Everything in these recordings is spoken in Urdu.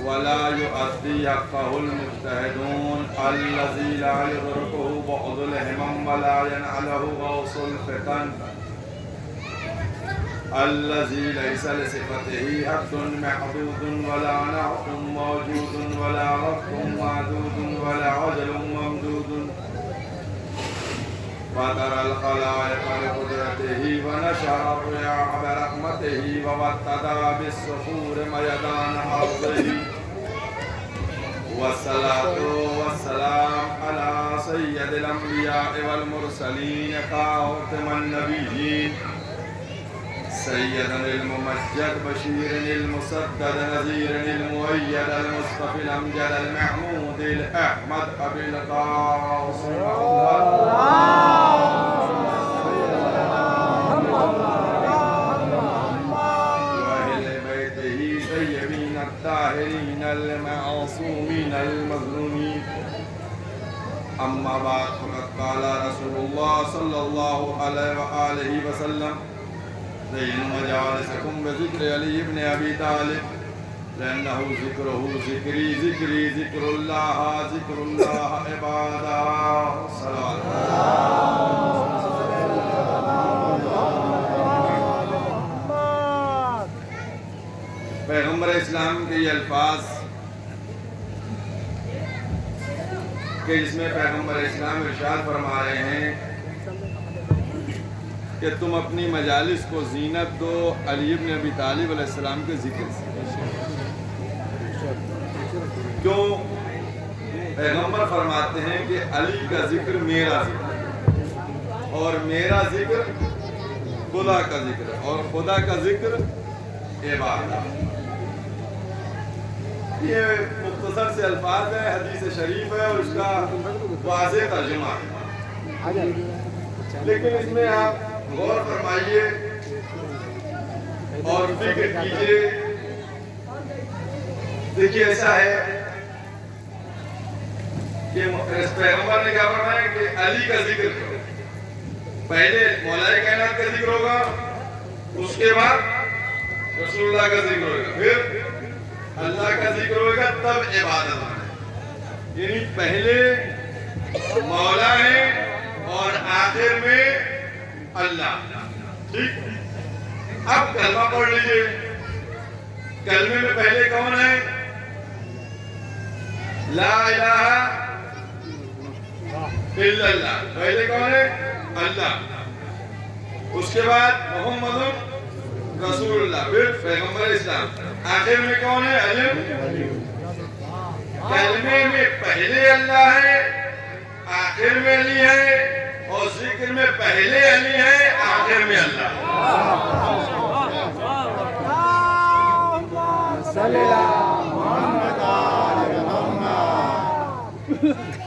ولا يؤدي حقه المجتهدون الذي لا يدركه بعض الهمم ولا ينعله غوص الفتن الذي ليس لصفته حد محدود ولا نعت موجود ولا وقت معدود ولا عجل ممدود فترى الخلائق بقدرته ونشر الرياح برحمته وابتدى بالصخور ميدان أرضه والصلاة والسلام على سيد الأنبياء والمرسلين خاتم النبيين سيدنا الممجد بشير المسدد نذير المؤيد المصطفى الأمجد المحمود الأحمد أبي القاسم وأهل بيته طيبين الطاهرين المعصومين المظلومين أما بعد فقد قال رسول الله صلى الله عليه وآله وسلم زينوا مجالسكم بذكر علي بن أبي طالب لأنه ذكره ذكري ذكري ذكر الله عبادا صلوات پیغمبر اسلام کے یہ الفاظ کہ جس میں پیغمبر اسلام ارشاد فرما رہے ہیں کہ تم اپنی مجالس کو زینت دو علی بن ابی طالب علیہ السلام کے ذکر سے. کیوں؟ پیغمبر فرماتے ہیں کہ علی کا ذکر میرا ذکر اور میرا ذکر خدا کا ذکر اور خدا کا ذکر عبادت. یہ مختصر سے الفاظ ہے، حدیث شریف ہے اور اس کا واضح ترجمہ ہے، لیکن اس میں آپ غور فرمائیے اور فکر کیجئے. دیکھیے ایسا ہے کہ پیغمبر نے کیا فرمایا کہ علی کا ذکر کرو. پہلے مولا کائنات کا ذکر ہوگا، اس کے بعد رسول اللہ کا ذکر ہوگا، پھر اللہ کا ذکر ہوگا، تب عبادت ہے. یعنی پہلے مولا ہے اور آخر میں اللہ. ٹھیک، اب کلمہ پڑھ لیجئے. کلمے میں پہلے کون ہے؟ لا الہ الا اللہ. پہلے کون ہے؟ اللہ. اس کے بعد محمد رسول اللہ، پھر پیغمبر اسلام. آخر میں کون ہے؟ علی. کلمے میں پہلے اللہ ہے، آخر میں علی ہے، اور ذکر میں پہلے علی ہے، آخر میں اللہ.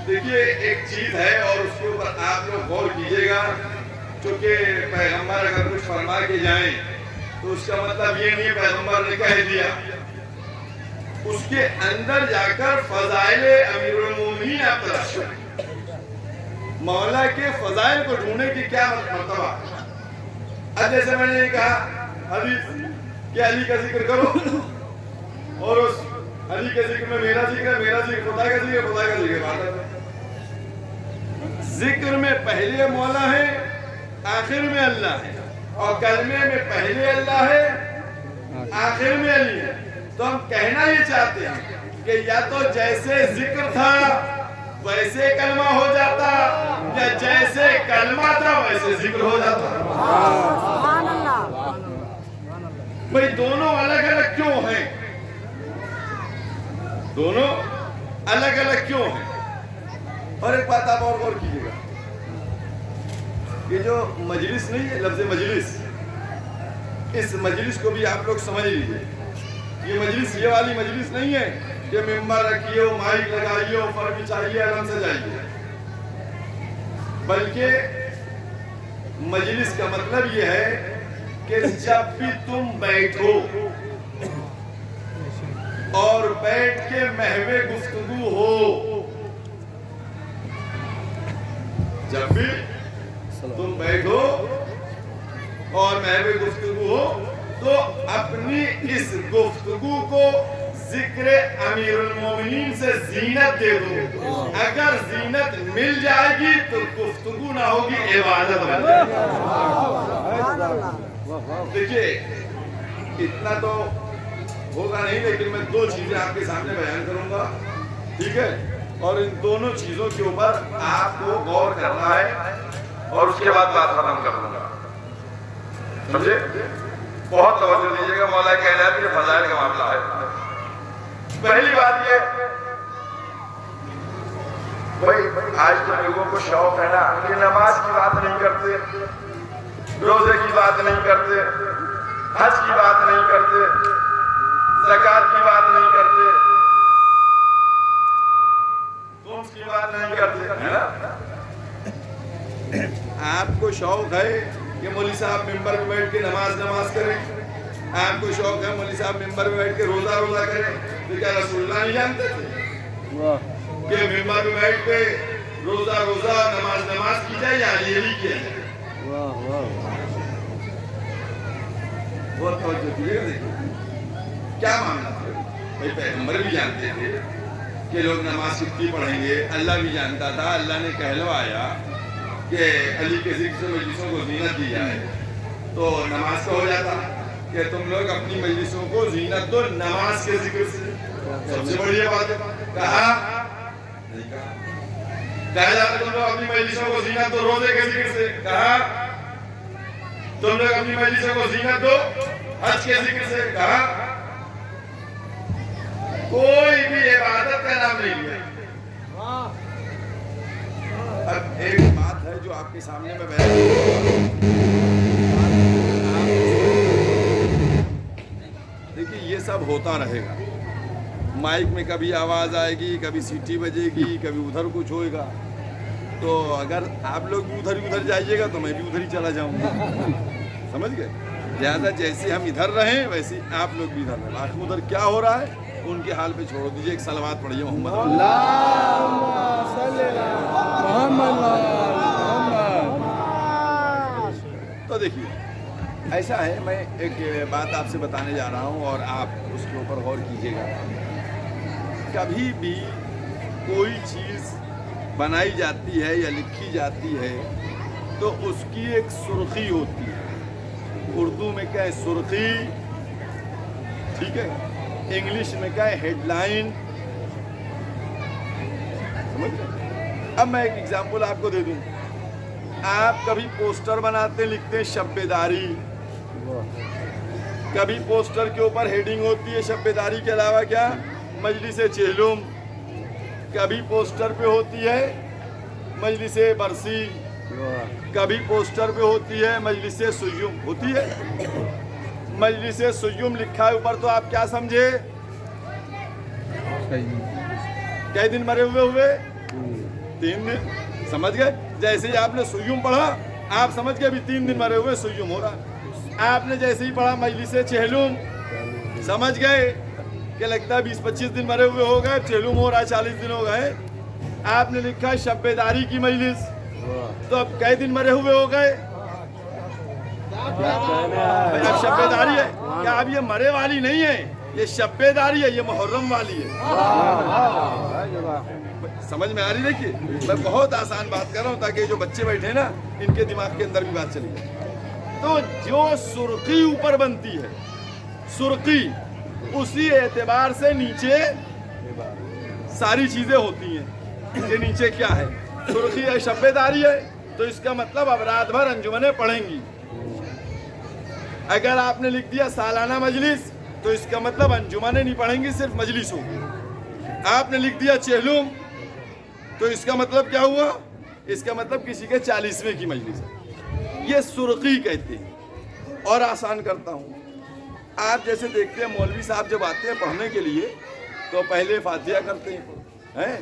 دیکھیے ایک چیز ہے اور اس کے اوپر آپ لوگ غور کیجئے گا. چونکہ پیغمبر اگر کچھ فرما کے جائیں تو اس کا مطلب یہ نہیں پیغمبر نے کہہ دیا. اس کے اندر جا کر فضائل امیر المومنین آپ تلاش کریں. مولا کے فضائل کو ڈھونڈنے کی کیا مرتبہ. اب جیسے میں نے یہ کہا حدیث کہ علی کا ذکر کرو، اور اس علی کے ذکر میں میرا ذکر ہے، میرا ذکر خدا کا ذکر، خدا کا ذکر عبادت ہے. ذکر میں پہلے مولا ہے، آخر میں اللہ ہے، اور کلمے میں پہلے اللہ ہے، آخر میں علی ہے. تو ہم کہنا یہ چاہتے ہیں کہ یا تو جیسے ذکر تھا ویسے کلمہ ہو جاتا، یا جیسے کلمہ تھا ویسے ذکر ہو جاتا. بھئی دونوں الگ الگ کیوں ہیں؟ دونوں الگ الگ کیوں ہیں؟ اور ایک بات آپ اور غور کیجئے گا، یہ جو مجلس نہیں ہے، لفظ مجلس، اس مجلس کو بھی آپ لوگ سمجھ لیجئے. یہ مجلس یہ والی مجلس نہیں ہے کہ ممبر رکھیے ہو، مائک لگائیے ہو، فر بچھائیے، علم سجائیے. بلکہ مجلس کا مطلب یہ ہے کہ جب بھی تم بیٹھو اور بیٹھ کے محو گفتگو ہو، جب بھی تم بیٹھو اور محو گفتگو ہو تو اپنی اس گفتگو کو ذکر امیر المومنین سے زینت دے دو. اگر زینت مل جائے گی تو گفتگو نہ ہوگی، عبادت بن جائے گی. دیکھیے اتنا تو ہوگا نہیں، لیکن میں دو چیزیں آپ کے سامنے بیان کروں گا، ٹھیک ہے؟ اور ان دونوں چیزوں کے اوپر آپ کو غور کرنا ہے اور اس کے بعد بات ختم کر دوں گا. سمجھے؟ بہت توجہ دیجیے گا. مولا کائنات کے فضائل کا معاملہ ہے. پہلی بات یہ، بھائی آج تو لوگوں کو شوق ہے نا کہ نماز کی بات نہیں کرتے، روزے کی بات نہیں کرتے، حج کی بات نہیں کرتے، زکات کی بات نہیں کرتے، خمس کی بات نہیں کرتے، ہے نا؟ آپ کو شوق ہے کہ مولوی صاحب ممبر پہ بیٹھ کے نماز کریں، آپ کو شوق ہے مولوی صاحب ممبر پہ بیٹھ کے روزہ کریں، تو کیا رسول اللہ نہیں جانتے تھے کہ ممبر پہ بیٹھ کے روزہ نماز کی جائے یا یہ بھی کیا جائے؟ بہت توجہ دیجیے گا. دیکھیے کیا معاملہ تھا. بھائی پیغمبر بھی جانتے تھے کہ لوگ نماز کتنی پڑھیں گے، اللہ بھی جانتا تھا. اللہ نے کہلوایا کہ علی کے ذکر سے مجلسوں کو زینت دی جائے، تو نماز کا ہو جاتا کہ تم لوگ اپنی مجلسوں کو زینت دو نماز کے ذکر سے. سب سے بڑی بات ہے. کہا نہیں کہا جاتا تم لوگ اپنی مجلسوں کو زینت دو روزے کے ذکر سے. کہا تم لوگ اپنی مجلسوں کو زینت دو حج کے ذکر سے. کہا کوئی بھی عبادت کا نام نہیں لیا. اب ایک بات ہے جو آپ کے سامنے میں بیان کروں گا. دیکھیے یہ سب ہوتا رہے گا. مائک میں کبھی آواز آئے گی، کبھی سیٹی بجے گی، کبھی ادھر کچھ ہوئے گا. تو اگر آپ لوگ بھی ادھر جائیے گا تو میں بھی ادھر ہی چلا جاؤں گا. سمجھ گئے؟ لہٰذا جیسے ہم ادھر رہیں ویسے آپ لوگ بھی ادھر رہیں. باقی ادھر کیا ہو رہا ہے ان کے حال پہ چھوڑ دیجیے. ایک صلوات پڑھیے محمد. تو دیکھیے ایسا ہے، میں ایک بات آپ سے بتانے جا رہا ہوں اور آپ اس کے اوپر غور کیجیے گا. کبھی بھی کوئی چیز بنائی جاتی ہے یا لکھی جاتی ہے تو اس کی ایک سرخی ہوتی ہے. اردو میں کہیں سرخی، ٹھیک ہے؟ انگلش میں کہیں ہیڈ لائن. سمجھ گئے؟ اب میں ایک ایگزامپل آپ کو دے دوں. آپ کبھی پوسٹر بناتے لکھتے ہیں شب بیداری، کبھی پوسٹر کے اوپر ہیڈنگ ہوتی ہے شب بیداری کے علاوہ کیا مجلس چہلم، کبھی پوسٹر پہ ہوتی ہے مجلس برسی، کبھی پوسٹر پہ ہوتی ہے مجلس سیم. ہوتی ہے مجلس سیم لکھا ہے اوپر، تو آپ کیا سمجھے؟ کئی دن مرے ہوئے 3 دن. سمجھ گئے؟ جیسے ہی آپ نے سیم پڑھا آپ سمجھ گئے ابھی 3 دن مرے ہوئے سیم ہو رہا. آپ نے جیسے ہی پڑھا مجلس چہلم، سمجھ گئے کہ لگتا ہے 20-25 دن مرے ہوئے ہو گئے، چہلم ہو رہا ہے 40 دن ہو گئے. آپ نے لکھا ہے شب بیداری کی مجلس، تو اب کئی دن مرے ہوئے ہو گئے؟ اب شب بیداری ہے کیا؟ اب یہ مرے والی نہیں ہے، یہ شب بیداری ہے، یہ محرم والی ہے. سمجھ میں آ رہی؟ دیکھیے میں بہت آسان بات کر رہا ہوں تاکہ جو بچے بیٹھے ہیں نا ان کے دماغ کے اندر بھی بات چلی جائے. تو جو سرخی اوپر بنتی ہے، سرخی اسی اعتبار سے نیچے ساری چیزیں ہوتی ہیں کہ نیچے کیا ہے. سرخی ہے شب بیداری ہے تو اس کا مطلب اب رات بھر انجمنیں پڑھیں گی. اگر آپ نے لکھ دیا سالانہ مجلس تو اس کا مطلب انجمنیں نہیں پڑھیں گی، صرف مجلس ہوگی. آپ نے لکھ دیا چہلم تو اس کا مطلب کیا ہوا؟ اس کا مطلب کسی کے 40ویں کی مجلس ہے. یہ سرخی کہتے ہیں. اور آسان کرتا ہوں، آپ جیسے دیکھتے ہیں مولوی صاحب جب آتے ہیں پڑھنے کے لیے تو پہلے فاتحہ کرتے ہیں،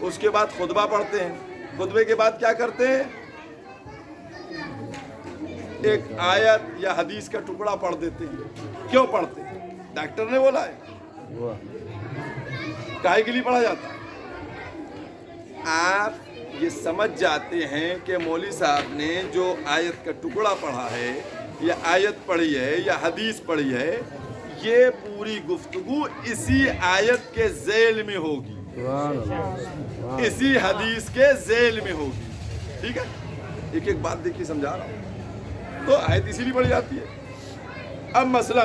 اس کے بعد خطبہ پڑھتے ہیں. خطبے کے بعد کیا کرتے ہیں؟ ایک آیت یا حدیث کا ٹکڑا پڑھ دیتے ہیں. کیوں پڑھتے ہیں؟ ڈاکٹر نے بولا ہے. کاہے کے لیے پڑھا جاتا ہے؟ آپ یہ سمجھ جاتے ہیں کہ مولوی صاحب نے جو آیت کا ٹکڑا پڑھا ہے یا آیت پڑھی ہے یا حدیث پڑھی ہے، یہ پوری گفتگو اسی آیت کے ذیل میں ہوگی، اسی حدیث کے ذیل میں ہوگی، ٹھیک ہے؟ ایک ایک بات دیکھیے، سمجھا رہا ہوں، تو آیت اسی لیے پڑھی جاتی ہے۔ اب مثلا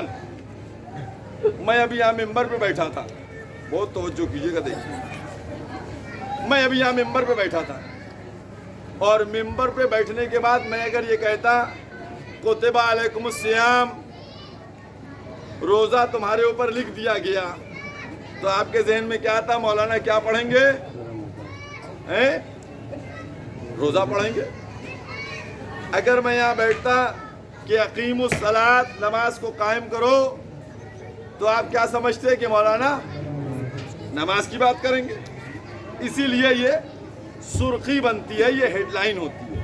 میں ابھی یہاں ممبر پہ بیٹھا تھا، بہت توجہ کیجیے گا، دیکھیے، میں ابھی یہاں ممبر پہ بیٹھا تھا، اور ممبر پہ بیٹھنے کے بعد میں اگر یہ کہتا کتب علیکم الصیام، روزہ تمہارے اوپر لکھ دیا گیا، تو آپ کے ذہن میں کیا تھا؟ مولانا کیا پڑھیں گے؟ روزہ پڑھیں گے۔ اگر میں یہاں بیٹھتا کہ اقیم الصلاۃ، نماز کو قائم کرو، تو آپ کیا سمجھتے کہ مولانا نماز کی بات کریں گے؟ اسی لیے یہ سرخی بنتی ہے، یہ ہیڈ لائن ہوتی ہے،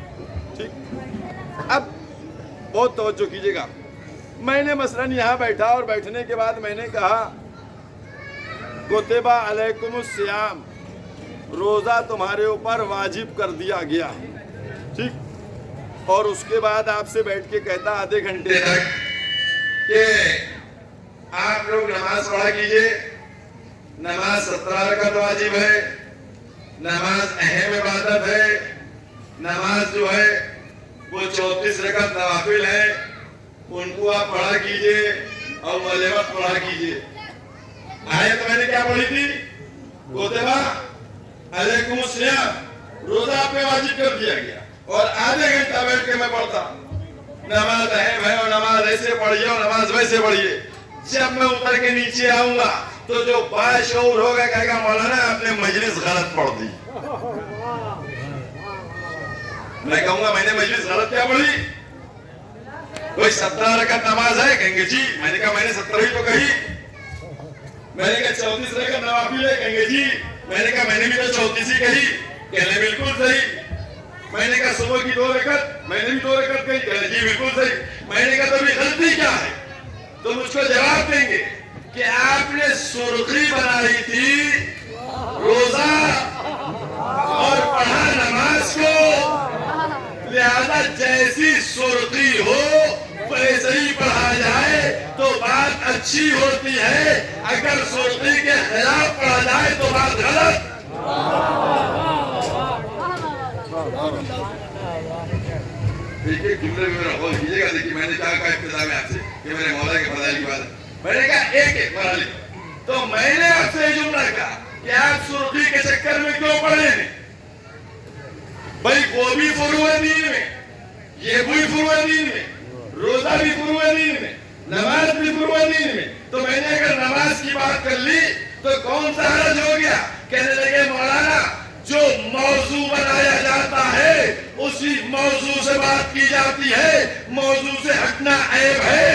ٹھیک؟ اب بہت توجہ کیجیے گا، میں نے مثلا یہاں بیٹھا اور بیٹھنے کے بعد میں نے کہا کتب علیکم الصیام، روزہ تمہارے اوپر واجب کر دیا گیا، ٹھیک؟ اور اس کے بعد آپ سے بیٹھ کے کہتا آدھے گھنٹے تک کہ آپ لوگ نماز پڑھا کیجئے، نماز 17 رکعت واجب ہے، نماز اہم عبادت ہے، نماز جو ہے وہ 34 رکعت نوافل ہے، ان کو آپ پڑھا کیجئے اور ولیمت پڑھا کیجئے۔ آیت میں نے کیا پڑھی تھی؟ کتب علیکم الصیام، روزہ آپ پہ واجب کر دیا گیا، اور آدھے گھنٹہ بیٹھ کے میں پڑھتا نماز اہم ہے اور نماز ایسے پڑھیے اور نماز ویسے پڑھیے۔ جب میں اتر کے نیچے آؤں گا تو جو باشعور ہوگا کہے گا مولانا آپ نے مجلس غلط پڑھ دی۔ میں کہوں گا میں نے مجلس غلط کیا پڑھی؟ کوئی 17 رکعت نماز ہے؟ کہیں گے جی۔ میں نے کہا میں نے 17 ہی تو کہی۔ میں نے کہا 34 رکعت نوافل ہے؟ کہیں گے جی۔ میں نے کہا میں نے بھی تو 34 ہی کہی۔ کہنے بالکل صحیح۔ میں نے کہا صبح کی 2 رکعت، میں نے بھی 2 رکعت کہی۔ کہنے جی بالکل صحیح۔ میں نے کہا تو ابھی غلطی کیا ہے؟ تو مجھ کو جواب دیں گے کہ آپ نے سرخی بنائی تھی روزہ اور پڑھا نماز کو، لہذا جیسی سرخی ہو ویسے ہی پڑھا جائے تو بات اچھی ہوتی ہے، اگر سرخی کے خلاف پڑھا جائے تو بات غلط۔ ایک ایک جملے میں میرا غور کیجیے گا، دیکھیے میں نے کیا کہا ابتدا میں آپ سے کہ میرے مولا کے فضائل کی بات ہے۔ میں نے کہا ایک ایک مرحلے، تو میں نے آپ سے جملہ کہا کہ آپ سرخی کے چکر میں کیوں پڑے ہیں؟ بھائی وہ بھی فروع دین میں، یہ بھی فروع دین میں، روزہ بھی فروع دین میں، نماز بھی فروع دین میں، تو میں نے اگر نماز کی بات کر لی تو کون سا حرج ہو گیا؟ کہنے لگے مولانا جو موضوع بنایا جاتا ہے اسی موضوع سے بات کی جاتی ہے، موضوع سے ہٹنا عیب ہے۔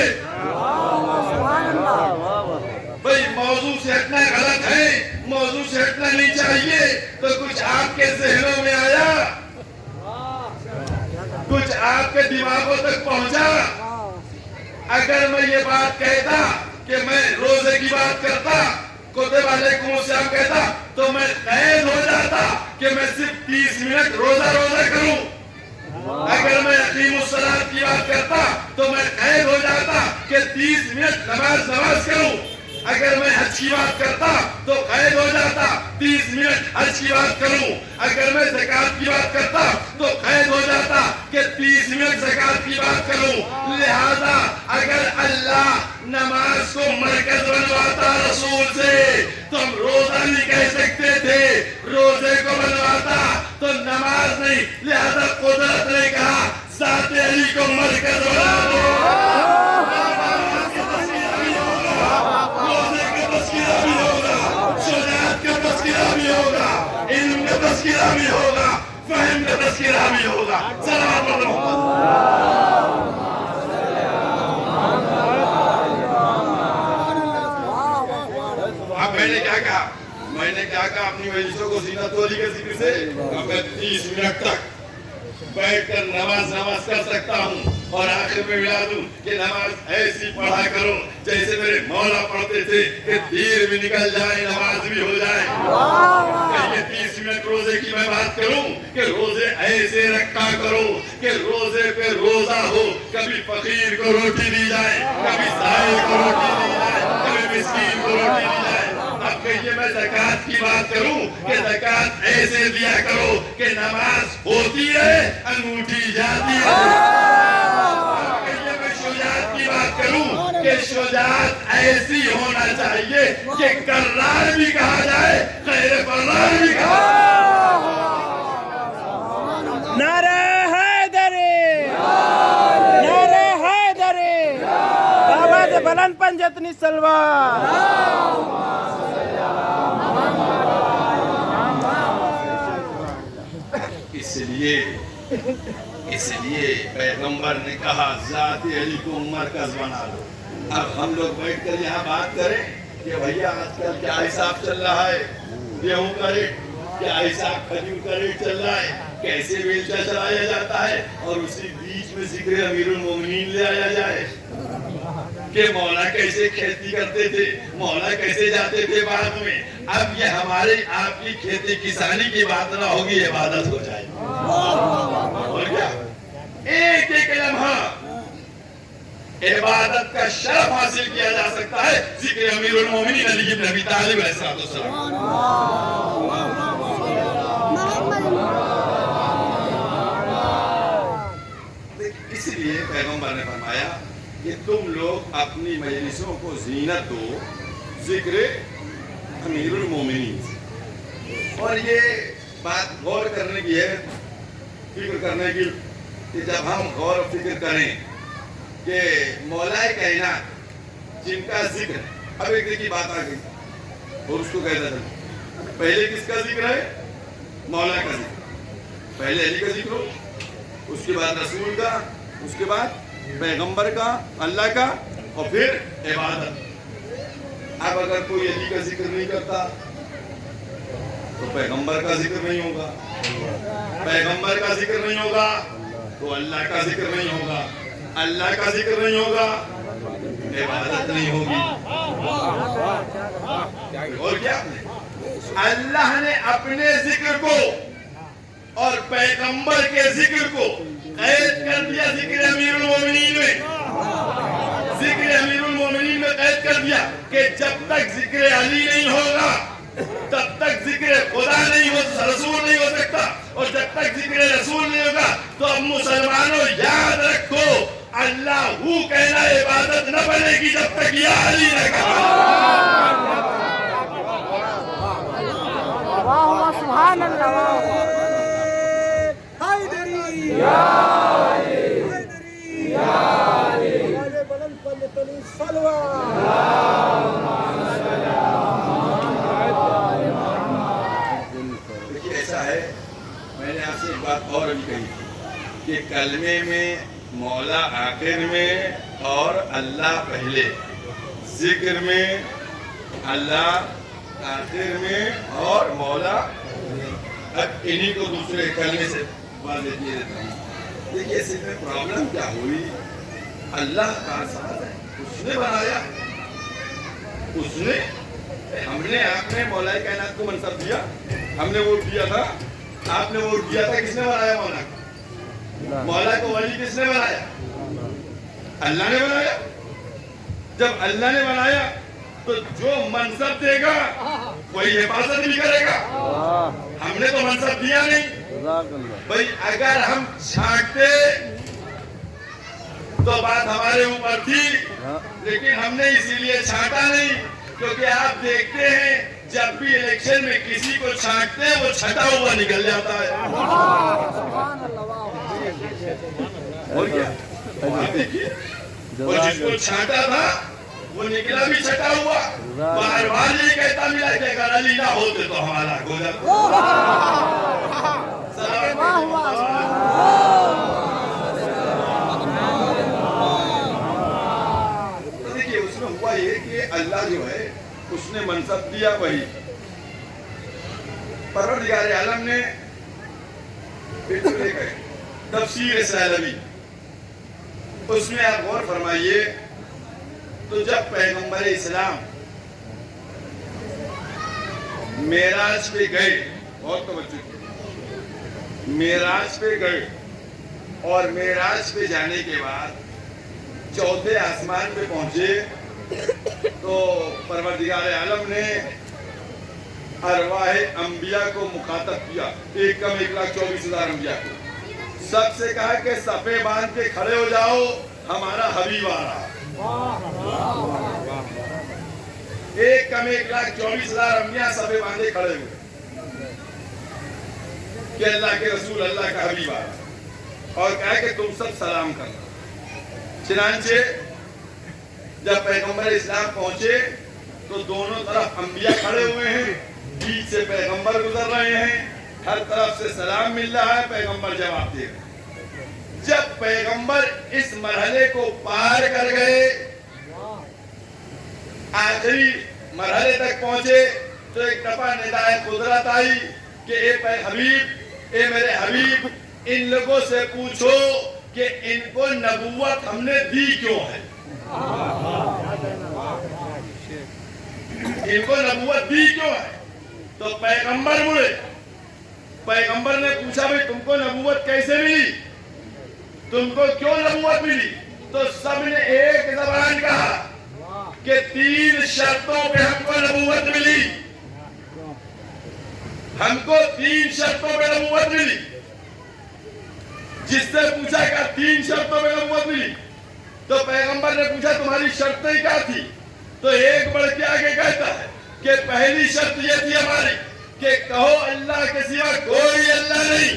بھئی موضوع سے ہٹنا غلط ہے، موضوع سے ہٹنا نہیں چاہیے، تو کچھ آپ کے ذہنوں میں آیا، کچھ آپ کے دماغوں تک پہنچا۔ اگر میں یہ بات کہتا کہ میں روزے کی بات کرتا، کتب علیکم الصیام کہتا، تو میں قید ہو جاتا کہ میں صرف 30 منٹ روزہ کروں۔ اگر میں اقیم الصلاۃ کی بات کرتا تو میں قید ہو جاتا کہ 30 منٹ نماز کروں۔ اگر میں حج کی بات کرتا تو قید ہو جاتا 30 منٹ حج کی بات کروں۔ اگر میں زکوٰۃ کی بات کرتا تو قید ہو جاتا کہ 30 منٹ زکوٰۃ کی بات کروں۔ لہذا اگر اللہ نماز کو مرکز بنواتا رسول سے تو ہم روزہ نہیں کہہ سکتے تھے، روزے کو بنواتا تو نماز نہیں، لہذا قدرت نے کہا ذات علی کو مرکز بنا دو۔ روزے کا تذکرہ بھی ہوگا، شجاعت کا تذکرہ بھی ہوگا، علم کا تذکرہ بھی ہوگا، فہم کا تذکرہ بھی ہوگا۔ صلوات اب میں نے کیا کہا اپنی مجلسوں کو زینت والی کے ذکر سے، اب میں 30 منٹ تک بیٹھ کر نماز کر سکتا ہوں، اور آخر میں ملا دوں کہ نماز ایسی پڑھا کرو جیسے میرے مولا پڑھتے تھے کہ دیر بھی نکل جائے نماز بھی ہو جائے۔ کہ 30 منٹ روزے کی میں بات کروں کہ روزے ایسے رکھا کرو کہ روزے پہ روزہ ہو، کبھی فقیر کو روٹی دی جائے، کبھی سائل کو روٹی دی جائے، مسکین کو روٹی دی جائے. اب کہیے میں زکات کی بات کروں کہ زکات ایسے دیا کرو کہ نماز ہوتی ہے انگوٹھی جاتی ہے. اب کہیے میں شجاعت کی بات کروں کہ شجاعت ایسی ہونا چاہیے کہ کرار بھی کہا جائے خیر فرار بھی کہا جائے. نعرہ حیدری، نعرہ حیدری، آواز بلند پنجتنی سلوار. اس لیے پیغمبر نے کہا ذات علی کو مرکز بنا لو. اب ہم لوگ بیٹھ کر یہاں بات کریں کہ بھیا آج کل کیا حساب چل رہا ہے، گیہوں کا ریٹ کیا حساب، کھجور کا ریٹ چل رہا ہے، کیسے بیلچا چلایا جاتا ہے، اور اسی بیچ میں ذکر امیر المومنین لے آیا جائے کہ مولا کیسے کھیتی کرتے تھے، مولا کیسے جاتے تھے بعد میں. اب یہ ہماری آپ کی کھیتی کسانی کی بات نہ ہوگی، عبادت ہو جائے. اور کیا ایک ایک لمحہ عبادت کا شرف حاصل کیا جا سکتا ہے ذکر امیر المومنین علی بن ابی طالب علیہ السلام. اس لیے پیغمبر نے فرمایا کہ تم لوگ اپنی مجلسوں کو زینت دو ذکر امیر المومنین سے. اور یہ بات غور کرنے کی ہے، فکر کرنے کی، کہ جب ہم غور و فکر کریں کہ مولا کائنات جن کا ذکر ہے، اب ایک کی بات آ گئی اور اس کو کہتا تھا پہلے کس کا ذکر ہے؟ مولا کا ذکر. پہلے علی کا ذکر ہو، اس کے بعد رسول کا، اس کے بعد پیغمبر کا، اللہ کا، اور پھر عبادت. اب اگر کوئی علی کا ذکر نہیں کرتا تو پیغمبر کا ذکر نہیں ہوگا، پیغمبر کا ذکر نہیں ہوگا تو اللہ کا ذکر نہیں ہوگا، اللہ کا ذکر نہیں ہوگا عبادت نہیں ہوگی. اور کیا اللہ نے اپنے ذکر کو اور پیغمبر کے ذکر کو قید کر دیا ذکر امیر المومنین میں. ذکر امیر المومنین میں قید کر دیا کہ جب تک ذکر علی نہیں ہوگا تب تک ذکر خدا نہیں ہو، رسول نہیں ہو سکتا. اور جب تک ذکر رسول نہیں ہوگا تو اب مسلمانوں یاد رکھو اللہ ہو کہنا عبادت نہ بنے گی جب تک یا علی نہ کہا. سبحان اللہ. حیدری یا علی، حیدری یا علی، آواز بلند پنجتنی سلوار. ایسا ہے، میں نے آپ سے ایک بات اور بھی کہی کہ کلمے میں مولا آخر میں اور اللہ پہلے، ذکر میں اللہ آخر میں اور مولا. اب انہی کو دوسرے کلمے سے واضح کیے دیتا ہوں. دیکھیے اس میں پرابلم کیا ہوئی، اللہ کا ساتھ ہے، اس نے بنایا، اس نے، ہم نے آپ نے مولا کائنات کو منصب دیا، ہم نے ووٹ دیا تھا، آپ نے ووٹ دیا تھا، کس نے بنایا مولا کو؟ مولا کو ولی کس نے بنایا؟ اللہ نے بنایا. جب اللہ نے بنایا تو جو منصب دے گا وہی حفاظت بھی کرے گا. ہم نے تو منصب دیا نہیں بھائی. اگر ہم چھانٹتے تو بات ہمارے اوپر تھی، لیکن ہم نے اسی لیے چھانٹا نہیں کیونکہ آپ دیکھتے ہیں جب بھی الیکشن میں کسی کو چھانٹتے ہیں وہ چھٹا ہوا نکل جاتا ہے. اور کیا آپ دیکھیے، اور جس کو چھانٹا تھا وہ نکلا بھی چھٹا ہوا. بار بار یہ کہتا ملا کہ اگر علی نہ ہوتے تو ہمارا ہو جاتا. دیکھیے اس میں ہوا یہ کہ اللہ جو ہے اس نے منصب دیا وہی. پروردگار عالم نے تفسیر سالبی، اس میں آپ غور فرمائیے تو جب پیغمبر اسلام معراج پہ گئے، بہت توجہ کی، معراج پہ گئے اور معراج پہ جانے کے بعد چوتھے آسمان پہ پہنچے تو پروردگار عالم نے ارواح انبیاء کو مخاطب کیا، ایک کم 1,24,000 انبیاء کو، سب سے کہا کہ صفے باندھ کے کھڑے ہو جاؤ، ہمارا حبیب آ رہا۔ ایک کم 1,24,000 انبیاء صفے باندھے کھڑے ہوئے کہ اللہ کے رسول، اللہ کا حبیب آ رہا، اور کہا کہ تم سب سلام کرنا۔ چنانچہ جب پیغمبر اسلام پہنچے تو دونوں طرف انبیاء کھڑے ہوئے ہیں، بیچ سے پیغمبر گزر رہے ہیں، ہر طرف سے سلام مل رہا ہے، پیغمبر جواب دے رہے ہیں۔ جب پیغمبر اس مرحلے کو پار کر گئے، آخری مرحلے تک پہنچے، تو ایک دفعہ ندائے قدرت آئی کہ اے حبیب، اے میرے حبیب، ان لوگوں سے پوچھو کہ ان کو نبوت ہم نے دی کیوں ہے، ان کو نبوت دی کیوں ہے۔ تو پیغمبر مڑے، پیغمبر نے پوچھا بھئی تم کو نبوت کیسے ملی، تم کو کیوں نبوت ملی؟ تو سب نے ایک زبان کہا کہ 3 شرطوں پہ ہم کو نبوت ملی، ہم کو 3 شرطوں پہ نبوت ملی۔ جس سے پوچھا کہ 3 شرطوں پہ نبوت ملی، تو پیغمبر نے پوچھا تمہاری شرطیں کیا تھی؟ تو ایک بڑھ کے آگے کہتا ہے کہ پہلی شرط یہ تھی ہماری کہ کہو اللہ کے سوا کوئی اللہ نہیں۔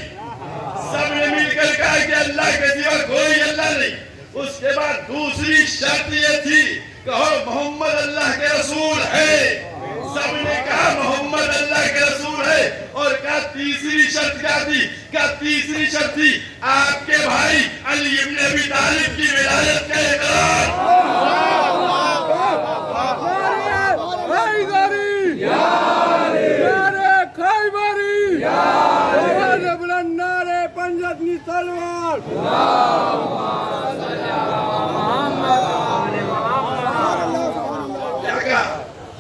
سب نے مل کر کہا کہ اللہ کے سوا کوئی اللہ نہیں۔ اس کے بعد دوسری شرط یہ تھی کہو محمد اللہ کے رسول ہے۔ سب نے کہا محمد اللہ کے رسول ہے۔ اور کہا تیسری شرط کیا تھی؟ کہا تیسری شرط تھی آپ کے بھائی علی ابن ابی طالب کی ولایت کا اقرار۔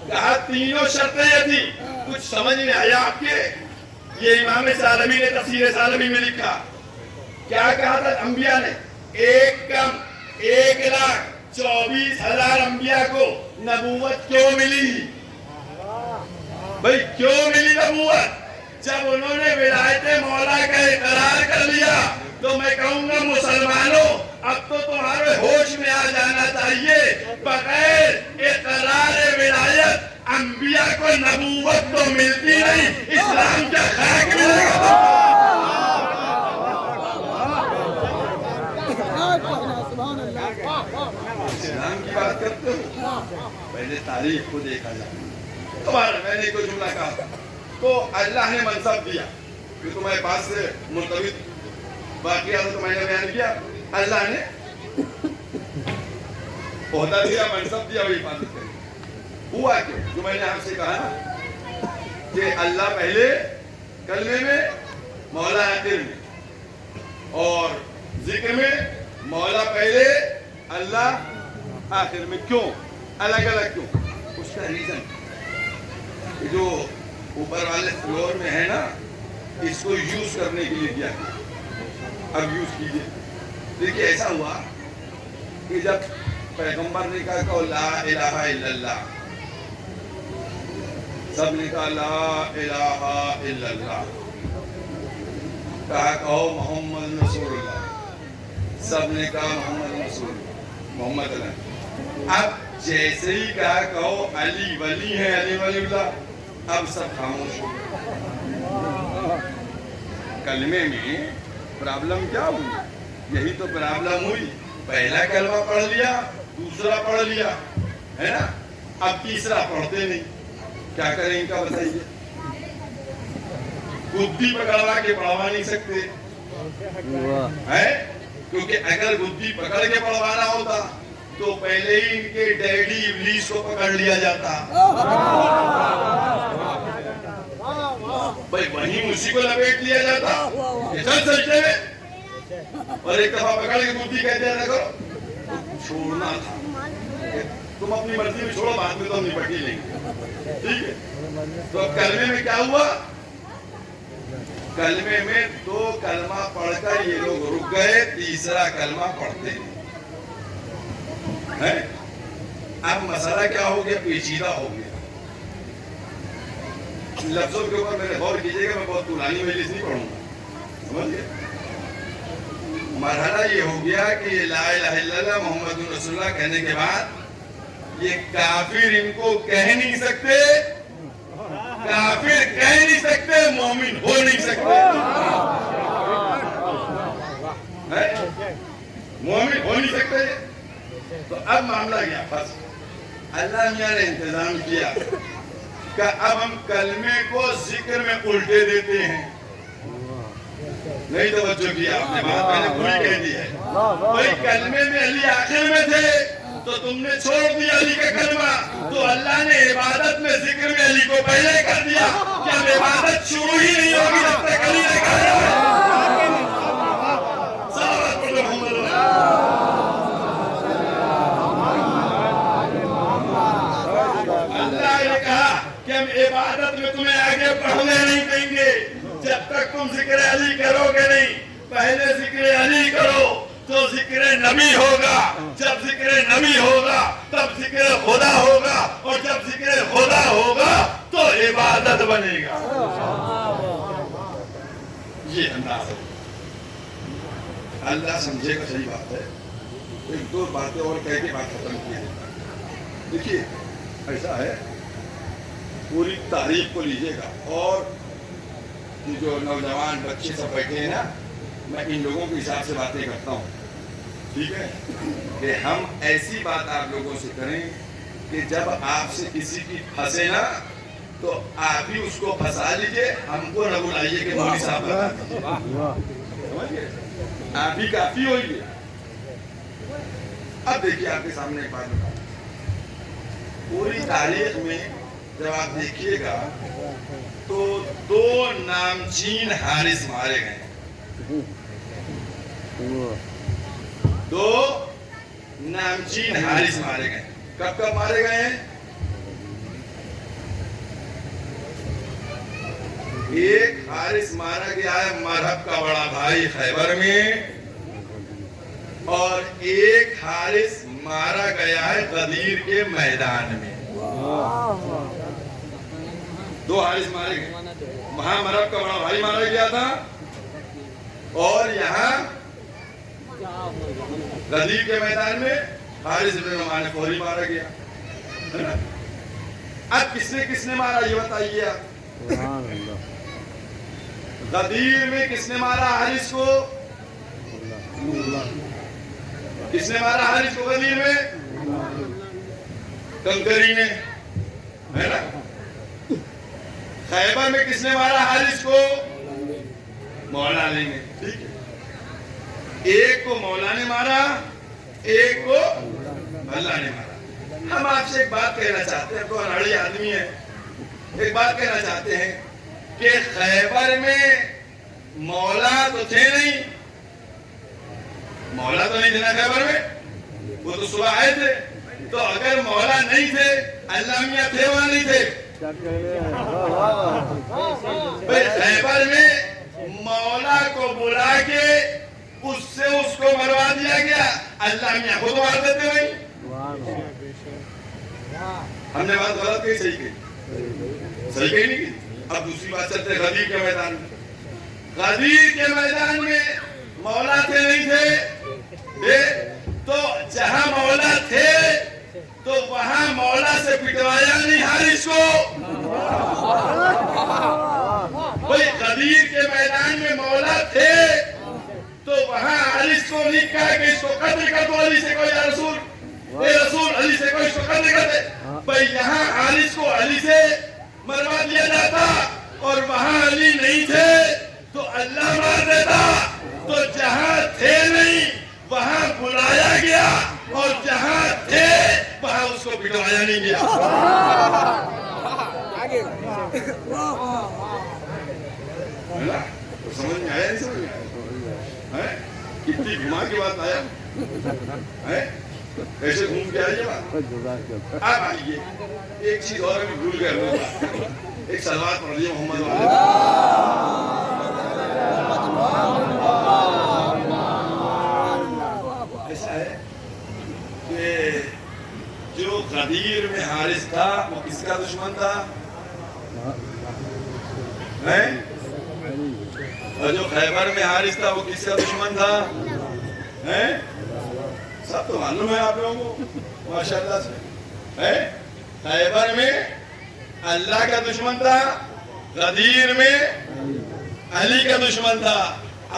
کہا تینوں شرطیں یہ تھی، کچھ سمجھ میں آیا آپ کے؟ یہ امام سالمی نے تفسیر سالمی میں لکھا، کیا کہا تھا انبیاء نے؟ ایک کم 1,24,000 انبیاء کو نبوت کیوں ملی؟ بھئی کیوں ملی نبوت؟ جب انہوں نے ولایت مولا کا اقرار کر لیا تو میں کہوں گا مسلمانوں اب تو تمہارے ہوش میں آ جانا چاہیے، بغیر اقرار ولایت انبیاء کو نبوت تو ملتی نہیں، اسلام کا خاک ملے گا۔ اسلام کی بات کرتے ہو، پہلے تاریخ کو دیکھا جائے۔ تمہارا میں نے کوئی جملہ کہا تو اللہ نے منصب دیا، جو تمہارے پاس سے مرتبط واقعات تو میں نے بیان کیا، اللہ نے عہدہ دیا، منصب دیا، وہی حفاظت کری۔ ہوا کیوں؟ جو میں نے آپ سے کہا نا کہ اللہ پہلے کلمے میں، مولا آخر میں، اور ذکر میں مولا پہلے اللہ آخر میں۔ کیوں الگ الگ کیوں؟ اس کا ریزن جو اوپر والے فلور میں ہے نا، اس کو یوز کرنے کے لیے دیا ہے، اب یوز کیجئے۔ دیکھیے ایسا ہوا کہ جب پیغمبر نے کہا کہ لا الہ الا اللہ، سب نے کہا لا الہ الا اللہ، کہا کہو محمد رسول اللہ، سب نے کہا محمد رسول اللہ، محمد اللہ۔ اب جیسے ہی کہا کہو علی ولی ہے، علی ولی اللہ، اب سب خاموش ہو گئے۔ کلمے میں پرابلم کیا ہوئی؟ یہی تو پرابلم ہوئی، پہلا کلمہ پڑھ لیا، دوسرا پڑھ لیا، ہے نا، اب تیسرا پڑھتے نہیں، کیا کریں ان کا بتائیے؟ گدی پکڑوا کے پڑھوا نہیں سکتے، کیونکہ اگر گدی پکڑ کے پڑھوانا ہوتا تو پہلے ہی ان کے ڈیڈی ابلیس کو پکڑ لیا جاتا، بھائی وہیں اسی کو لپیٹ لیا جاتا، چل سجدے میں، اور ایک دفعہ پکڑ کے گدی کہتے ہیں نہ کرو، چھوڑنا تھا، تم اپنی مرضی میں چھوڑو، بعد میں تو ہم نپٹ ہی لیں گے، ٹھیک ہے؟ تو کلمے میں کیا ہوا؟ کلمے میں 2 کلمہ پڑھ کر یہ لوگ رک گئے، تیسرا کلمہ پڑھتے ہیں۔ اب مسئلہ کیا ہو گیا؟ پیچیدہ ہو گیا. لفظوں کے اوپر میرے غور کیجیے گا, میں بہت طولانی مجلس نہیں پڑھوں گا, سمجھ گئے؟ مرحلہ یہ ہو گیا کہ لا الہ الا اللہ محمد رسول اللہ کہنے کے بعد یہ کافر ان کو کہہ نہیں سکتے, کافر کہہ نہیں سکتے, مومن ہو نہیں سکتے, مومن ہو نہیں سکتے. تو اب معاملہ کیا پھنس, اللہ میاں نے انتظام کیا کہ اب ہم کلمے کو ذکر میں الٹے دیتے ہیں. نہیں توجہ کیا آپ نے, بات میں نے پوری کہہ دی ہے. بھائی کلمے میں علی آخر میں تھے تو تم نے چھوڑ دیا علی کا کلمہ, تو اللہ نے عبادت میں ذکر میں علی کو پہلے کر دیا کہ اب عبادت شروع ہی نہیں ہوگی جب تک علی نے کہا. اللہ نے کہا کہ ہم عبادت میں تمہیں آگے بڑھنے نہیں دیں گے جب تک تم ذکر علی کرو گے نہیں. پہلے ذکر علی کرو تو ذکر نبی ہوگا, جب ذکر نبی ہوگا تب ذکر خدا ہوگا, اور جب ذکر خدا ہوگا تو عبادت بنے گا. یہ انداز ہے. اللہ سمجھے گا, صحیح بات ہے. ایک دو باتیں اور کہہ کے بات ختم کی ہے. دیکھیے ایسا ہے, پوری تاریخ کو لیجیے گا, اور یہ جو نوجوان بچے سب بیٹھے ہیں نا, میں ان لوگوں کے حساب سے باتیں کرتا ہوں, ٹھیک ہے, کہ ہم ایسی بات آپ لوگوں سے کریں کہ جب آپ سے کسی کی پھنسے نا تو آپ ہی اس کو پھنسا لیجیے, ہم کو نہ بلائیے کہ مولوی صاحب بتا دیجیے, آپ ہی کافی ہوئیے. اب دیکھیے آپ کے سامنے ایک بات بتاؤں, پوری تاریخ میں جب آپ دیکھیے گا تو 2 نامچین حارث مارے گئے. 2 نامچین حارث مارے گئے. کب کب مارے گئے ہیں؟ ایک حارث مارا گیا ہے مرہب کا بڑا بھائی خیبر میں, اور ایک حارث مارا گیا ہے غدیر کے میدان میں. 2 حارث مارے گئے. وہاں مرہب کا بڑا بھائی مارا گیا تھا, اور یہاں غدیر کے میدان میں حارث بن نعمان فوری مارا گیا. اب کس نے مارا یہ بتائیے آپ. غدیر میں کس نے مارا حارث کو؟ کس نے مارا حارث کو غدیر میں؟ کنکری نے, ہے نا. خیبر میں کس نے مارا حارث کو؟ مولا علی نے. ٹھیک ہے, ایک کو مولا نے مارا, ایک کو اللہ نے مارا. ہم آپ سے ایک بات کہنا چاہتے ہیں, تو اناڑی آدمی ہے, ایک بات کہنا چاہتے ہیں کہ خیبر میں مولا تو تھے نہیں, مولا تو نہیں تھے نا خیبر میں, وہ تو صبح آئے تھے. تو اگر مولا نہیں تھے, اللہ میاں تھے وہاں نہیں تھے؟ خیبر میں مولا کو بلا کے اس سے اس کو مروا دیا گیا, اللہ میاں خود مار دیتے وہی. ہم نے بات غلط کہی, صحیح کہی؟ صحیح کہی نہیں کی. اب دوسری بات چلتے غدیر کے میدان میں. غدیر کے میدان میں مولا تھے نہیں تھے؟ تو جہاں مولا تھے تو وہاں مولا سے پٹوایا نہیں حارث کو. بھئی غدیر کے میدان میں مولا تھے تو وہاں حارث کو نہیں کہا کہ اس کو قتل کر دو علی سے, کوئی یا رسول, اے رسول علی سے کوئی اس کو قتل کر دے. بھئی یہاں حارث کو علی سے مروا دیا جاتا, اور وہاں علی نہیں تھے تو اللہ مار دیتا. تو جہاں تھے نہیں وہاں بلایا گیا, اور جہاں تھے وہاں اس کو پٹوایا نہیں گیا. سمجھ میں آیا نہیں سمجھ میں آیا؟ کتنی گھما کے بات آیا, ایسے گھوم کے آئیے بات. آپ آئیے, ایک چیز اور ابھی بھول گئے, ایک صلوات پڑھ لیے محمد والے. ایسا ہے کہ جو غدیر میں حارث تھا وہ کس کا دشمن تھا؟ اور جو خیبر میں حارث تھا وہ کس کا دشمن تھا؟ سب تو معلوم ہے آپ لوگوں کو ماشاءاللہ سے. خیبر میں اللہ کا دشمن تھا, غدیر میں علی کا دشمن تھا.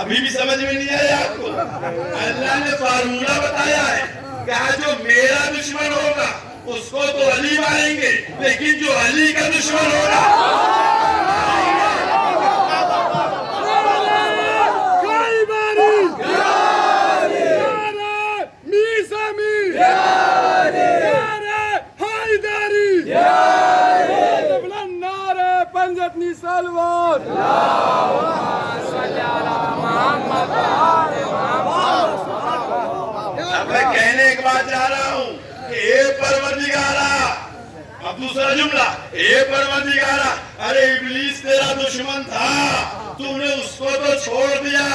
ابھی بھی سمجھ میں نہیں آیا آپ کو؟ اللہ نے فارمولہ بتایا ہے, کہا جو میرا دشمن ہوگا اس کو تو علی ماریں گے, لیکن جو علی کا دشمن ہوگا میں کہنے ایک بات چاہ رہا ہوں کہ اے پروردگارا, اب دوسرا جملہ, اے پروردگارا, ارے ابلیس تیرا دشمن تھا, تو نے اس کو تو چھوڑ دیا,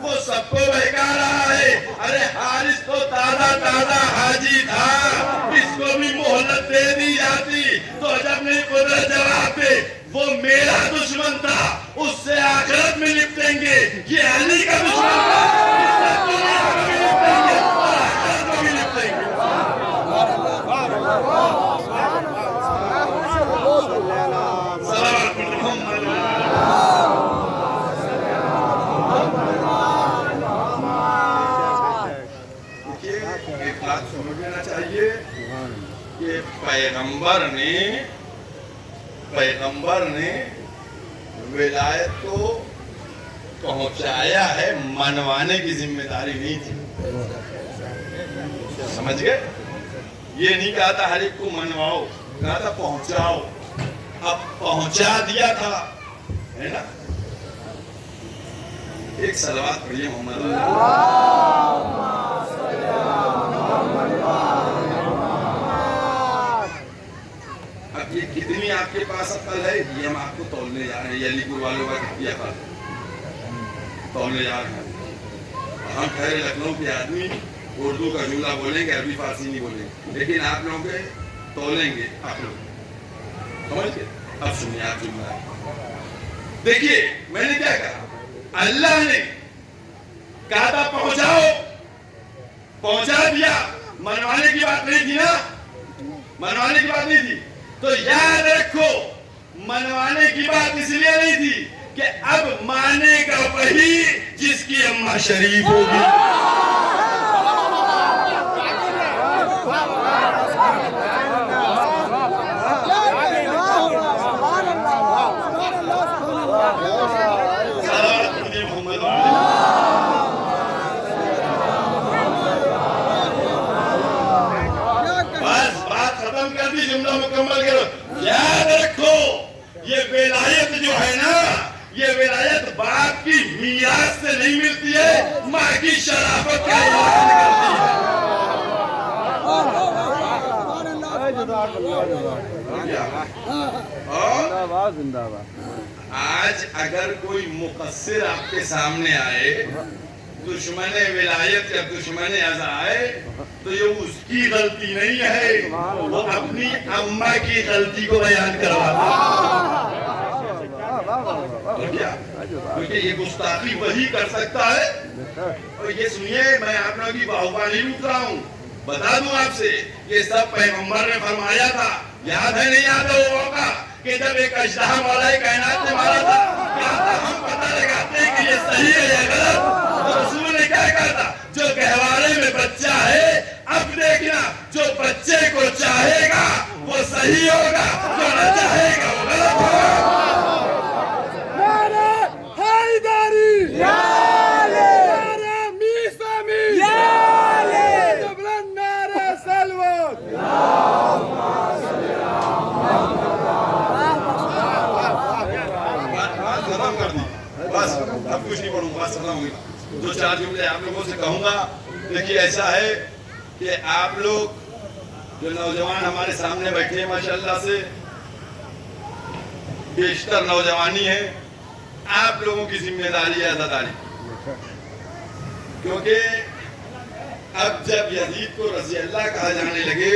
وہ سب کو بہکا رہا ہے. ارے حارث تو تازہ حاجی تھا, اس کو بھی مہلت دے دی جاتی تو جب نہیں قدرت جواب دے. وہ میرا دشمن تھا, اس سے آخرت میں نپٹیں گے. یہ علی کا دشمن تھا, اس سے دنیا میں بھی نپٹیں گے اور آخرت میں بھی نپٹیں گے. صلوات محمد. دیکھیے ایک بات سمجھ لینا چاہیے کہ پیغمبر نے ولایت کو پہنچایا ہے, منوانے کی ذمہ داری نہیں تھی. سمجھ گئے؟ یہ نہیں کہا تھا ہر ایک کو منواؤ, کہا تھا پہنچاؤ. اب پہنچا دیا تھا, ہے نا. ایک صلوات پڑھیے محمد. اب یہ کتنی آپ کے پاس عقل ہے یہ ہم آپ کو تولنے جا رہے ہیں. یہ علی پور والوں کا کتنی عقل تولنے جا رہے ہیں. ہم خیر لکھنؤ کے آدمی اردو کا جملہ بولیں گے, عربی فارسی نہیں بولیں گے, لیکن آپ لوگ تولیں گے آپ لوگ. سمجھ گئے؟ اب سنیے آپ جملہ. دیکھیے میں نے کیا کہا, اللہ نے کہا تھا پہنچاؤ, پہنچا دیا. منوانے کی بات نہیں تھی نا, منوانے کی بات نہیں تھی. تو یاد رکھو منوانے کی بات اس لیے نہیں تھی کہ اب مانے گا وہی جس کی اماں شریف ہوگی. جملہ مکمل کرو. یاد رکھو یہ ولایت جو ہے نا, یہ ولایت باپ کی میراث سے نہیں ملتی ہے, ماں کی شرافت کا اعلان کرتی ہے. آج اگر کوئی مقصر آپ کے سامنے آئے, دشمن ولایت یا دشمن ازا ہے, تو یہ اس کی غلطی نہیں ہے, وہ اپنی اماں کی غلطی کو بیان کرواتا ہے. کیونکہ یہ گستاخی وہی کر سکتا ہے. اور یہ سنیے, میں آپ لوگوں کی باہوبانی لوٹ رہا ہوں, بتا دوں آپ سے, یہ سب پیغمبر نے فرمایا تھا. یاد ہے نہیں یاد ہے وہ موقع کہ جب ایک اژدہا مولا کائنات نے مارا تھا, کیا تھا ہم پتہ لگاتے ہیں کہ یہ صحیح ہے یا غلط. رسول نے کیا کہا تھا, جو گہوارے میں بچہ ہے اب دیکھنا, جو بچے کو چاہے گا وہ صحیح ہوگا, جو نہ چاہے گا وہ غلط ہوگا. نعرہ حیدری, نعرہ میثاقی, جبران نعرہ سلوات. بس اب کچھ نہیں پڑھوں گا, دو چار جملے آپ لوگوں سے کہوں گا. دیکھیے ایسا ہے کہ آپ لوگ جو نوجوان ہمارے سامنے بیٹھے ہیں ماشاءاللہ سے بیشتر نوجوانی ہے, آپ لوگوں کی ذمہ داری ہے عزاداری. کیونکہ اب جب یزید کو رضی اللہ کہا جانے لگے,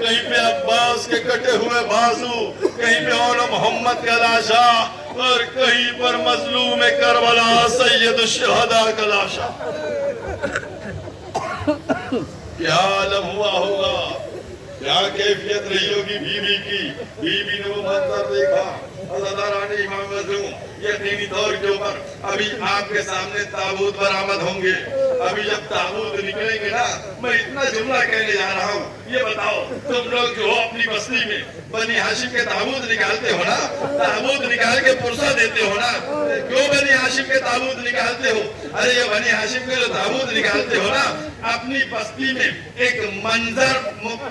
کہیں پہ عباس کے کٹے ہوئے بازو، کہیں پہ اولا محمد کا لاشا، اور کہیں پر مظلوم کربلا سید الشہداء کا لاشا۔ کیا عالم ہوا ہوگا، کیا کیفیت رہی ہوگی بی بی کی۔ بی بی نے وہ منظر دیکھا، حضرت امام مظلوم یقینی طور کے اوپر ابھی آپ کے سامنے تابوت برآمد ہوں گے۔ ابھی جب تابوت نکلیں گے نا، میں اتنا جملہ کہنے جا رہا ہوں، یہ بتاؤ تم لوگ جو ہو اپنی بستی میں بنی ہاشم کے تابوت نکالتے ہو نا، تابوت نکال کے پرسہ دیتے ہو نا، کیوں بنی ہاشم کے تابوت نکالتے ہو؟ ارے یہ بنی ہاشم کے جو تابوت نکالتے ہو نا، اپنی بستی میں ایک منظر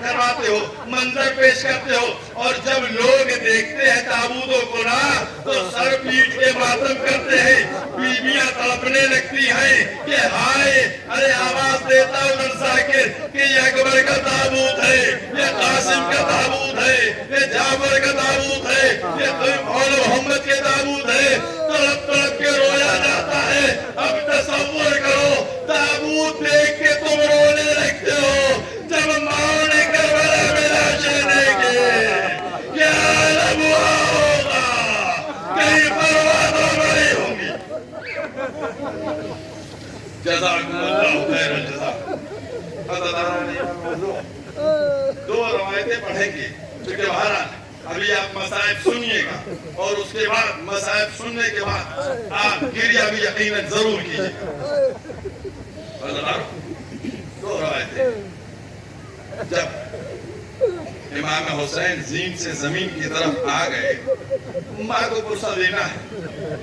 کرواتے ہو، منظر پیش کرتے ہو، اور جب لوگ دیکھتے ہیں تابوتوں کو نا تو سر پیٹ کے ماتم کرتے ہیں، بیویاں تڑپنے لگتی ہیں کہ ہائے، ارے آواز دیتا ہوں ذاکر کہ یہ اکبر کا تابوت ہے، یہ قاسم کا تابوت ہے، یہ جعفر کا تابوت ہے، یہ مولا محمد کے تابوت ہے۔ تڑپ تڑپ کے رویا جاتا ہے۔ اب تصور کرو، تابوت دیکھ کے تم رونے لگتے ہو، جب ماں نے کربلا میں لاشیں دیکھے کیا عالم ہوا ہوگا، کہیں پروازوں بڑی ہوں گی۔ جزاکم اللہ خیر الجزا۔ دو روایتیں پڑھیں گے چونکہ بہرحال ابھی آپ مصائب سنیے گا، اور اس کے بعد مصائب سننے کے بعد آپ گریہ بھی یقیناً ضرور کیجیے گا۔ دو روایتیں، جب امام حسین زین سے زمین کی طرف آ گئے، ماں کو پرسہ دینا ہے،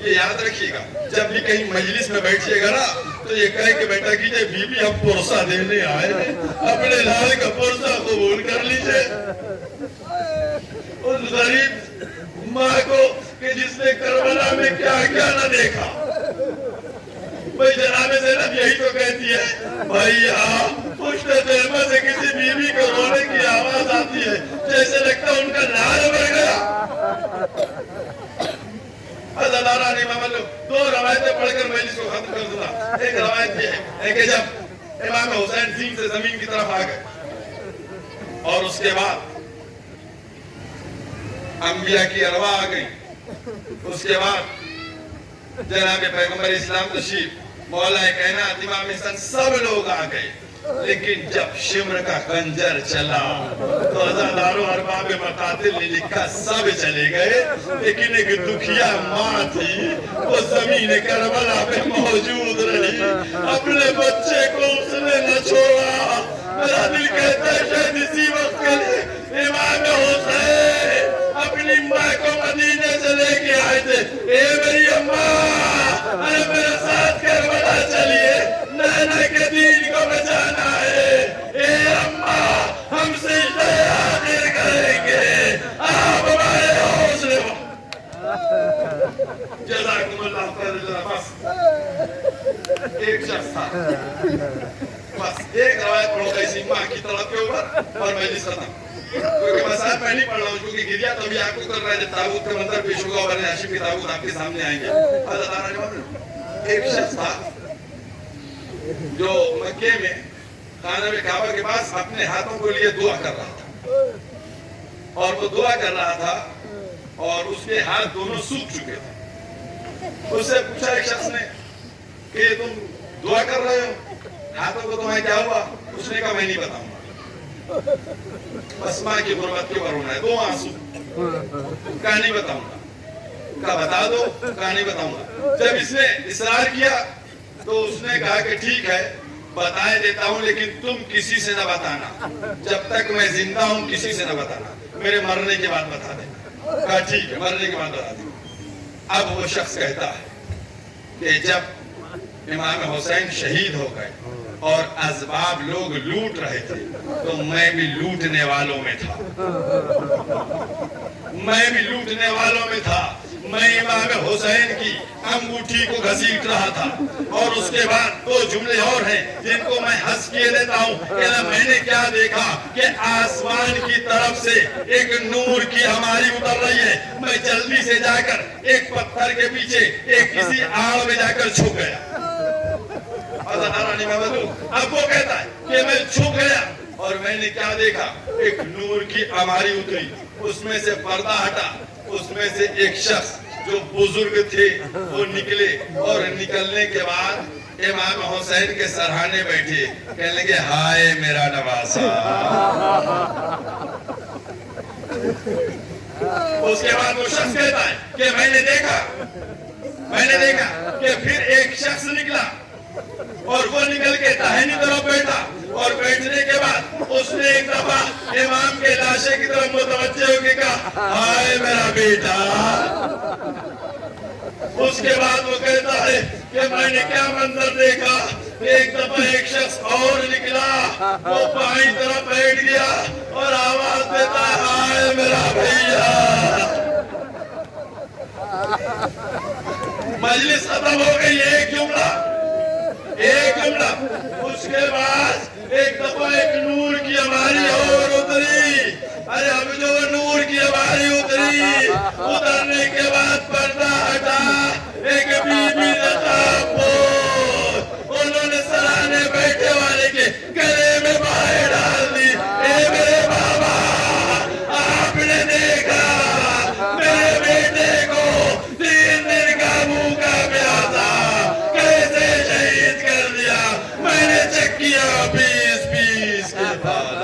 یہ یاد رکھیے گا۔ جب بھی کہیں مجلس میں بیٹھیے گا نا تو یہ کہے کہ بیٹا کیجئے بی بی ہم پرسہ دینے آئے ہیں، اپنے لال کا پرسہ قبول کر لیجئے۔ اس غریب ماں کو کہ جس نے کربلا میں کیا کیا نہ دیکھا، بھئی جناب زینب یہی تو کہتی ہے، بھائی پشت تیمہ سے کسی بیوی کو رونے کی آواز آتی ہے جیسے لگتا ان کا لال بڑھ گیا۔ حضرت آرانی امام دو روایتیں پڑھ کر مجلس کو ختم کر دوں۔ ایک روایت یہ ہے کہ جب امام حسین زین سے زمین کی طرف آ گئے اور اس کے بعد انبیاء کی ارواح آ گئی، اس کے بعد جناب پیغمبر اسلام تشریف، مولا کائنات امام حسن سب لوگ آ گئے، لیکن جب شمر کا خنجر چلا تو عزاداروں ارباب مقاتل نے لکھا سب چلے گئے، لیکن ایک دکھیا ماں تھی وہ زمین کربلا پہ موجود رہی، اپنے بچے کو اس نے نہ چھوڑا۔ میرا دل کہتا ہے شاید اسی وقت کے لیے امام حسین اپنی ماں کو مدینے سے لے کے آئے تھے، اے میری اماں، ارے میرے ساتھ کربلا چلیے، نانا کے دین کو بچانا ہے، اے اماں ہم سجدہ آخر کریں گے، آپ ہمارے حوصلے ہو۔ جزاکم اللہ خیر الجزا۔ بس ایک شخص تھا، بس ایک روایت پڑھو ایسی ماں کی طرف کے اوپر اور مجلس ختم، کیونکہ مسائل میں نہیں پڑھ رہا ہوں، کیونکہ گریہ تو بھی آپ کو کر رہا ہے، جب تابوت کا منظر پیش ہوگا اور بنی ہاشم کے تابوت آپ کے سامنے آئیں گے۔ حضرت آرانی ایک شخص تھا جو مکے میں خانہ کعبہ کے پاس اپنے ہاتھوں کو لیے دعا کر رہا تھا، اور وہ دعا کر رہا تھا اور اس کے ہاتھ دونوں سوکھ چکے تھے۔ اس سے پوچھا ایک شخص نے کہ تم دعا کر رہے ہو، ہاتھوں کو تمہیں کیا ہوا؟ اس نے کہا میں نہیں بتاؤں گا، بس ماں کی غربت کے اوپر ہونا ہے، دو آنسو، کہا نہیں بتاؤں گا، کہا بتا دو، کہا نہیں بتاؤں گا۔ جب اس نے اصرار کیا تو اس نے کہا کہ ٹھیک ہے بتائے دیتا ہوں، لیکن تم کسی سے نہ بتانا، جب تک میں زندہ ہوں کسی سے نہ بتانا، میرے مرنے کے بعد بتا دینا۔ کہا ٹھیک ہے مرنے کے بعد بتا دیں۔ اب وہ شخص کہتا ہے کہ جب امام حسین شہید ہو گئے اور اسباب لوگ لوٹ رہے تھے تو میں بھی لوٹنے والوں میں تھا، میں بھی لوٹنے والوں میں تھا، میں امام حسین کی انگوٹھی کو گھسیٹ رہا تھا۔ اور اس کے بعد دو جملے اور ہیں جن کو میں ہنس کیے دیتا ہوں کہ میں نے کیا دیکھا کہ آسمان کی طرف سے ایک نور کی ہماری اتر رہی ہے، میں جلدی سے جا کر ایک پتھر کے پیچھے ایک کسی آڑ میں جا کر چھپ گیا۔ اب وہ کہتا ہے کہ میں چھپ گیا اور میں نے کیا دیکھا؟ ایک نور کی عماری اتری، اس میں سے پردہ ہٹا، اس میں سے ایک شخص جو بزرگ تھے وہ نکلے، اور نکلنے کے بعد امام حسین کے سرہانے بیٹھے، کہنے لگے ہائے میرا نواسا۔ اس کے بعد وہ شخص کہتا ہے کہ میں نے دیکھا کہ پھر ایک شخص نکلا اور وہ نکل کے داہنی طرف بیٹھا، اور بیٹھنے کے بعد اس نے ایک دفعہ امام کے لاشے کی طرف متوجہ ہو کے کہا ہائے میرا بیٹا۔ اس کے بعد وہ کہتا ہے کہ میں نے کیا منظر دیکھا، ایک دفعہ ایک شخص اور نکلا، وہ بائیں طرف بیٹھ گیا اور آواز دیتا ہے ہائے میرا بھیا۔ مجلس ختم ہو گئی، ایک جملہ۔ اس کے بعد ایک دفعہ ایک نور کی عماری اور اتری۔ ارے اب جو نور کی عماری اتری، اترنے کے بعد پردہ ہٹا، ایک بی بی نقاب پوش، انہوں نے سرانے بیٹھے والے کے گلے میں باہیں ڈال دی۔ اے میرے بابا، آپ نے دیکھا میرے بیٹے کو 3 دن کا بھوکا پیاسا کیسے شہید کر دیا، میں نے چیک کیا 20 کے بعد۔